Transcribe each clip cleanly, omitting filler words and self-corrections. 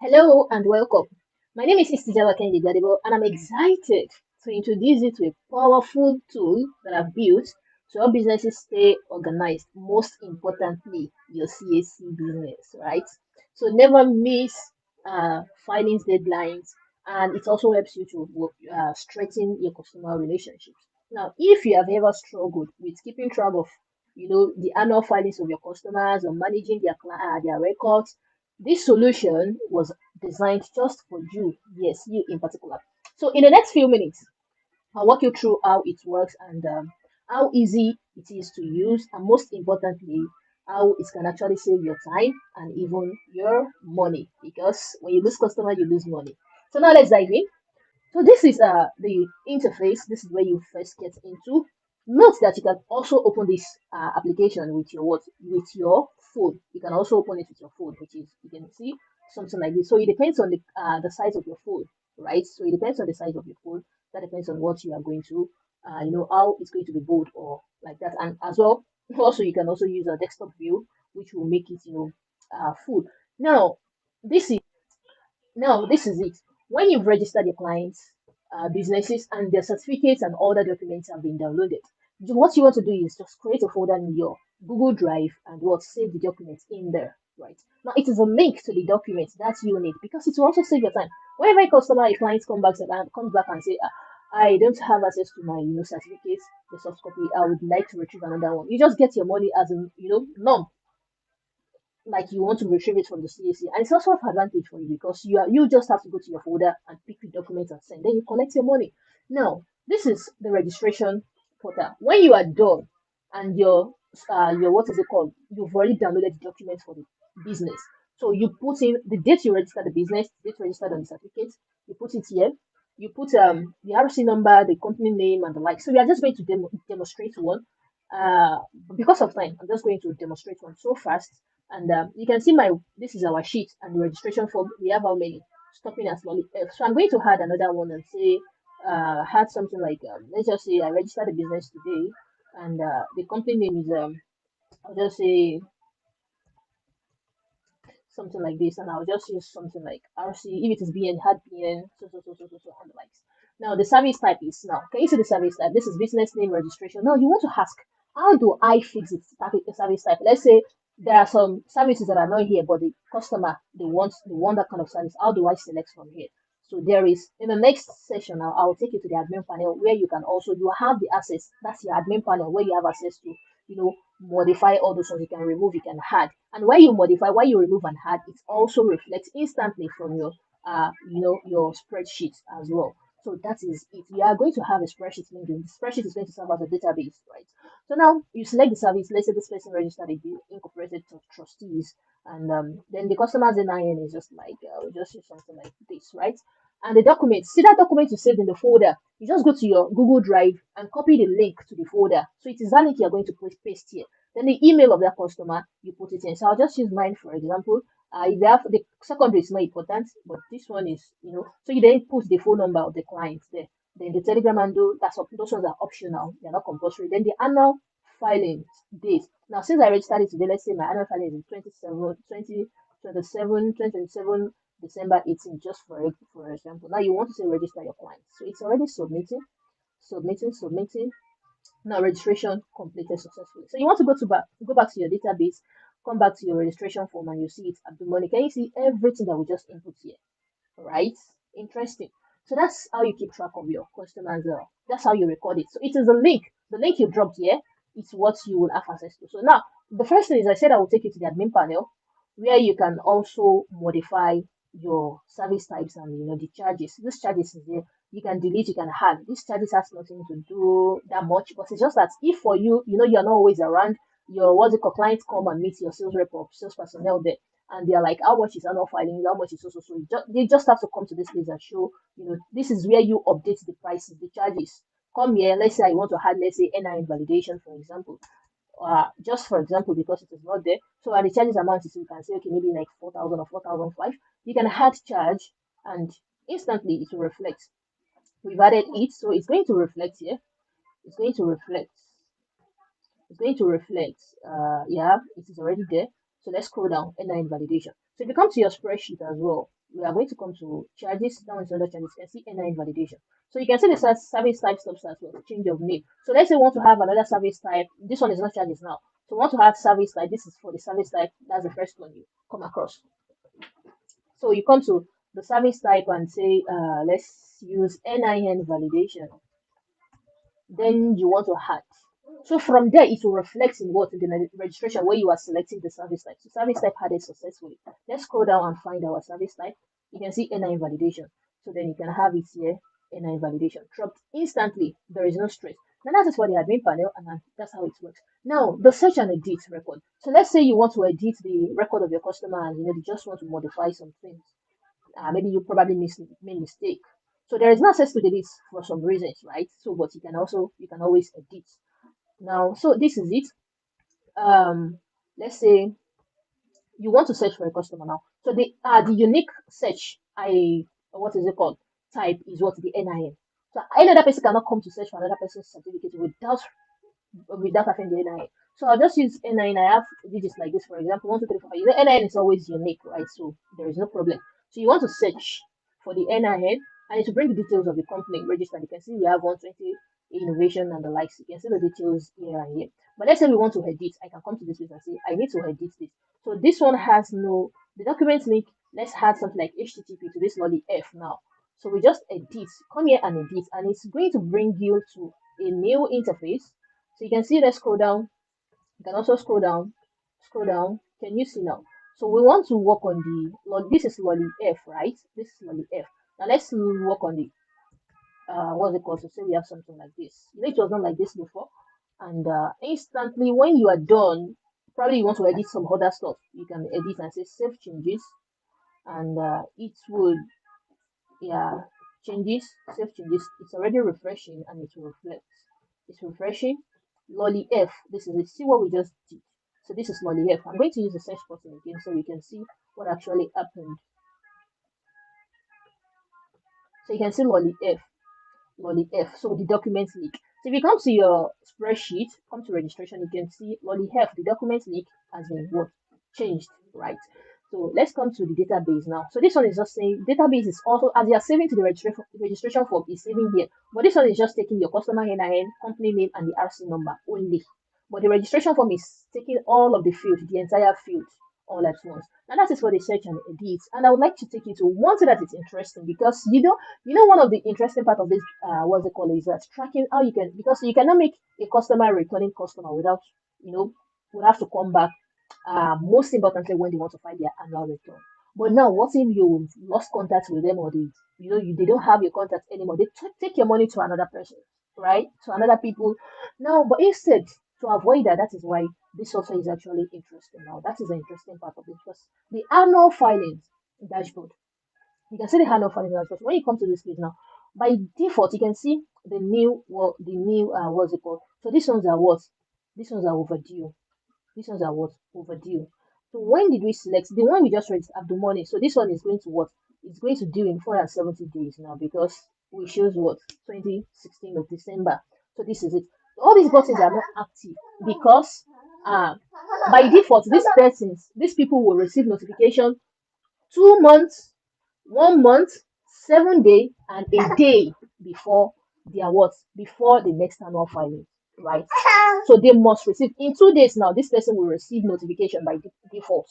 Hello and welcome. My name is Istijawa Kendi Gadibo, and I'm excited to introduce you to a powerful tool that I've built to help businesses stay organized. Most importantly, your CAC business, right? So never miss filings deadlines, and it also helps you to strengthen your customer relationships. Now, if you have ever struggled with keeping track of, the annual filings of your customers or managing their records, this solution was designed just for you. Yes, you in particular. So, in the next few minutes, I'll walk you through how it works and how easy it is to use, and most importantly, how it can actually save your time and even your money. Because when you lose customer, you lose money. So now let's dive in. So this is the interface. This is where you first get into. Note that you can also open this application with your what? With your phone. You can also open it with your phone, which is you can see something like this. So it depends on the size of your phone, right? So it depends on the size of your phone. That depends on what you are going to, how it's going to be bold or like that. And as well, also you can also use a desktop view, which will make it full. Now this is this is it. When you've registered your clients, businesses, and their certificates and all the documents have been downloaded, what you want to do is just create a folder in your Google Drive and what save the documents in there. Right now, it is a link to the documents that you need because it will also save your time. Whenever a customer, a client comes back and say, "I don't have access to my certificates, the soft copy. I would like to retrieve another one." You just get your money as a lump, like you want to retrieve it from the CAC. And it's also an advantage for you because you just have to go to your folder and pick the documents and send. Then you collect your money. Now, this is the registration portal. When you are done and your what is it called? You've already downloaded the documents for the business. So you put in the date you register the business, date registered on the certificate, you put it here. You put the RC number, the company name, and the like. So we are just going to demonstrate one. Uh, because of time, I'm just going to demonstrate one so fast. And you can see this is our sheet and the registration form. We have how many? Stopping at money. So I'm going to add another one and say, add something like, let's just say I registered the business today, and the company name is, I'll just say something like this, and I'll just use something like RC. If it is BN, had BN, so, and the likes. Now, the service type is now. Can you see the service type? This is business name registration. Now, you want to ask, how do I fix it? The service type. Let's say there are some services that are not here, but the customer they want that kind of service. How do I select from here? So there is in the next session, I'll take you to the admin panel where you can also you have the access. That's your admin panel where you have access to modify all those ones. You can remove, you can add, and when you modify, when you remove and add, it also reflects instantly from your your spreadsheet as well. So that is it. You are going to have a spreadsheet linked in. The spreadsheet is going to serve as a database, right? So now you select the service. Let's say this person registered a incorporated trustees, and then the customer's NIN is just like we'll just use something like this, right? And the document, see that document you saved in the folder. You just go to your Google Drive and copy the link to the folder. So it is that link you're going to paste here. Then the email of that customer, you put it in. So I'll just use mine for example. If they have the secondary is more important, but this one is, so you then put the phone number of the client there. Then the Telegram handle, those ones are optional, they're not compulsory. Then the annual filing date. Now, since I registered it today, let's say my annual filing is 2027, December 18, just for example. Now you want to say register your client. So it's already submitting. Now registration completed successfully. So you want to go back to your database, come back to your registration form, and you see it at the money. Can you see everything that we just input here? Right? Interesting. So that's how you keep track of your customers. That's how you record it. So it is a link. The link you dropped here is what you will have access to. So now the first thing is I said I will take you to the admin panel where you can also modify your service types and the charges. These charges is there. You can delete, you can add. These charges has nothing to do that much, but it's just that if for you, you're not always around, your what's it called clients come and meet your sales rep or sales personnel there and they're like, how much is annual filing? How much is so? They just have to come to this place and show, this is where you update the prices, the charges. Come here, let's say I want to add, let's say, NIN validation, for example. Just for example, because it is not there. So at the charges amount is you can say, okay, maybe like 4,000 or 4,005. You can add charge and instantly it will reflect. We've added it, so it's going to reflect here. It's going to reflect. It's going to reflect. Yeah, it is already there. So let's scroll down, NIN validation. So if you come to your spreadsheet as well, we are going to come to charges. That one's under charges. You can see NIN validation. So you can see the service type stops as well, change of name. So let's say we want to have another service type. This one is not charges now. So we want to have service type. This is for the service type. That's the first one you come across. So you come to the service type and say, let's use NIN validation. Then you want to add. So from there, it will reflect in what in the registration where you are selecting the service type. So service type added successfully. Let's scroll down and find our service type. You can see NIN validation. So then you can have it here, NIN validation. Dropped instantly. There is no stress. Now that is for the admin panel, and that's how it works. Now the search and edit record. So let's say you want to edit the record of your customer, and you just want to modify some things. Maybe you probably made mistake. So there is no access to delete for some reasons, right? So but you can always edit. Now, so this is it. Let's say you want to search for a customer now. So the unique search what is it called? Type is what the NIN. So another person cannot come to search for another person's certificate without having the NIN. So I'll just use NIN. I have digits like this, for example, 1, 2, 3, 4, 5. You know, NIN is always unique, right? So there is no problem. So you want to search for the NIN and to bring the details of the company registered. You can see we have 120 innovation and the likes. You can see the details here and here. But let's say we want to edit. I can come to this place and say I need to edit this. So this one has the document link. Let's add something like HTTP to this lolly F now. So we just edit. Come here and edit, and it's going to bring you to a new interface. So you can see, let's scroll down. You can also scroll down. Scroll down. Can you see now? So we want to work on this is lolly F, right? This is lolly F. Now let's work on the what's it called? So say we have something like this. You know, it was not like this before. And instantly when you are done, probably you want to edit some other stuff. You can edit and say save changes, and it would changes, save changes. It's already refreshing and it will reflect. It's refreshing. Lolly F. This is it. See what we just did. So this is lolly F. I'm going to use the search button again so we can see what actually happened. So you can see lolly F. Lolly F. So the document leak. So if you come to your spreadsheet, come to registration, you can see lolly F. The document leak has been what changed, right? So let's come to the database now. So this one is just saying database is also, as you are saving to the registration form, is saving here. But this one is just taking your customer NIN, company name, and the RC number only. But the registration form is taking all of the field, the entire field, all at once. And that is for the search and edit. And I would like to take you to one thing that is interesting, because one of the interesting part of this what's it called is that tracking how you can, because you cannot make a customer returning customer without would have to come back, most importantly when they want to find their annual return. But now, what if you lost contact with them, or they don't have your contact anymore? They take your money to another person, right? To another people. Now, but instead, to avoid that, that is why this also is actually interesting. Now, that is the interesting part of it, because the annual filings dashboard. You can see the annual filings dashboard. When you come to this page now, by default, you can see the new what's it called? So these ones are what? These ones are overdue. These ones are what? Overdue. So when did we select the one we just read at the morning? So this one is going to what? It's going to due in 470 days now, because we choose what? 2016 of December. So this is it. So all these buttons are not active because by default these people will receive notification 2 months, 1 month, 7 day, and a day before their what? Before the next annual filing, right? So they must receive in 2 days. Now this person will receive notification by default.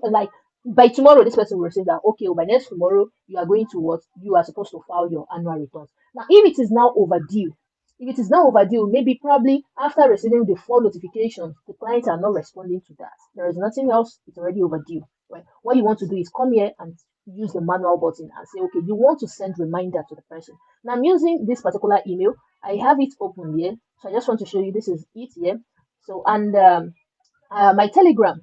Like by tomorrow, this person will receive that, okay, by next tomorrow you are going to what? You are supposed to file your annual returns. Now if it is now overdue, maybe probably after receiving the 4 notifications, the clients are not responding to that. There is nothing else, it's already overdue. Right? What you want to do is come here and use the manual button and say, okay, you want to send reminder to the person. Now I'm using this particular email. I have it open here. So I just want to show you, this is it here. So, and my Telegram,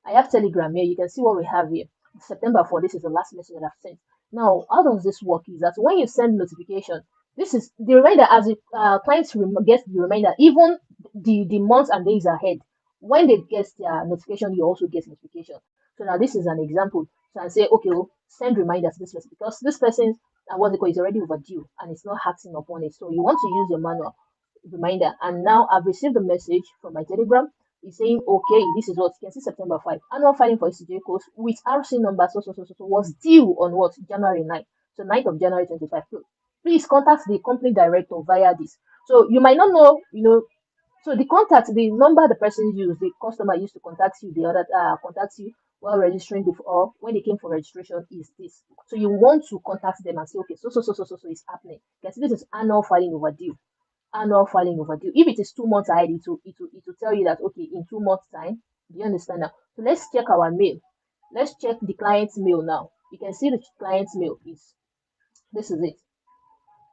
I have Telegram here. You can see what we have here. September 4, this is the last message that I've sent. Now, how does this work is that when you send notification, this is the reminder as the clients get the reminder, even the months and days ahead. When they get their notification, you also get notification. So now this is an example. So I say, okay, well, send reminder to this person, because this person, what they call, is already overdue and it's not acting upon it. So you want to use your manual reminder. And now I've received a message from my Telegram. It's saying, okay, this is what you can see September 5. Annual filing for ECJ codes with RC number so was due on what? January 9th. So 9th of January 25. Please contact the company director via this. So you might not know, so the contact, the number the person used, the customer used to contact you, the other contact you while registering before when they came for registration is this. So you want to contact them and say, okay, so is happening. You can see this is annual filing overdue. Annual filing overdue. If it is 2 months ahead, it will tell you that okay, in 2 months time. Do you understand now? So let's check our mail. Let's check the client's mail now. You can see the client's mail is this is it.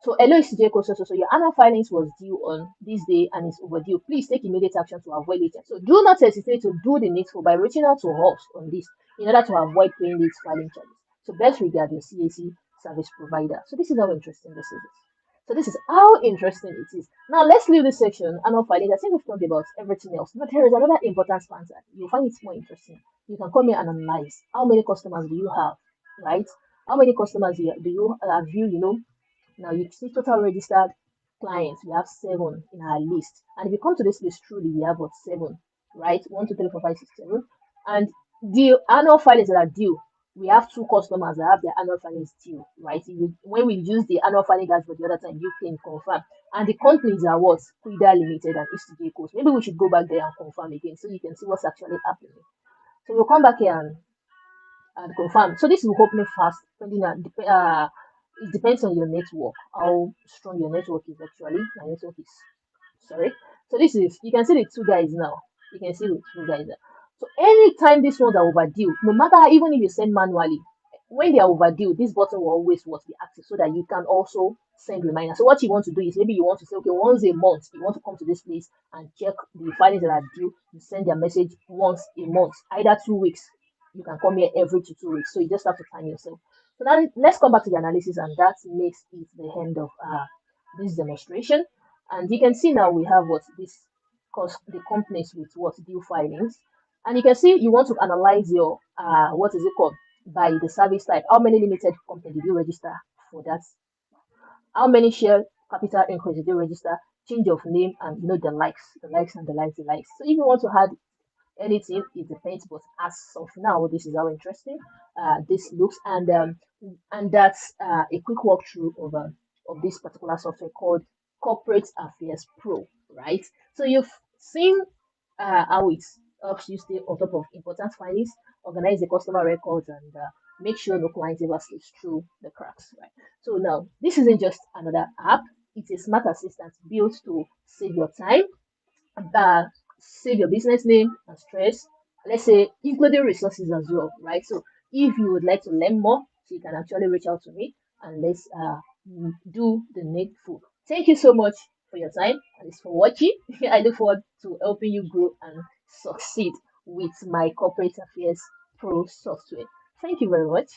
So hello ECJ code so your annual filings was due on this day and is overdue. Please take immediate action to avoid it. So do not hesitate to do the needful by reaching out to us on this in order to avoid paying late filing charges. So best regard your CAC service provider. So this is how interesting this is. So this is how interesting it is. Now let's leave this section annual filing. I think we've talked about everything else. But here is another important answer. You'll find it more interesting. You can come here and analyze how many customers do you have, right? How many customers do you have now you see total registered clients, we have 7 in our list. And if you come to this list truly, we have what 7, right? 1, 2, 3, 4, 5, 6, 7. And the annual filings that are due, we have 2 customers that have their annual filings due, right? When we use the annual filing guide for the other time, you can confirm. And the companies are what? Cuida Limited and ECJ Coast. Maybe we should go back there and confirm again so you can see what's actually happening. So we'll come back here and confirm. So this is opening fast, depending on it depends on your network, how strong your network is actually. My network is sorry. So this is you can see the 2 guys now. You can see the 2 guys now. So anytime these ones are overdue, no matter even if you send manually, when they are overdue, this button will always be active so that you can also send reminders. So what you want to do is maybe you want to say, okay, once a month you want to come to this place and check the filings that are due. You send their message once a month, either 2 weeks. You can come here every 2 weeks. So you just have to time yourself. So now let's come back to the analysis, and that makes it the end of this demonstration. And you can see now we have what this cost the companies with what due filings, and you can see you want to analyze your what is it called by the service type. How many limited company did you register for that? How many share capital increase did you register? Change of name and the likes and the likes, the likes. So if you want to add anything, it depends. But as of now, this is how interesting this looks, and that's a quick walkthrough of this particular software called Corporate Affairs Pro, right? So you've seen how it helps you stay on top of important filings, organize the customer records, and make sure no client ever slips through the cracks, right? So now this isn't just another app; it's a smart assistant built to save your time, uh, save your business name and stress. Let's say including resources as well, right? So if you would like to learn more, so you can actually reach out to me and let's do the needful. Thank you so much for your time and for watching. I look forward to helping you grow and succeed with my corporate affairs pro software. Thank you very much.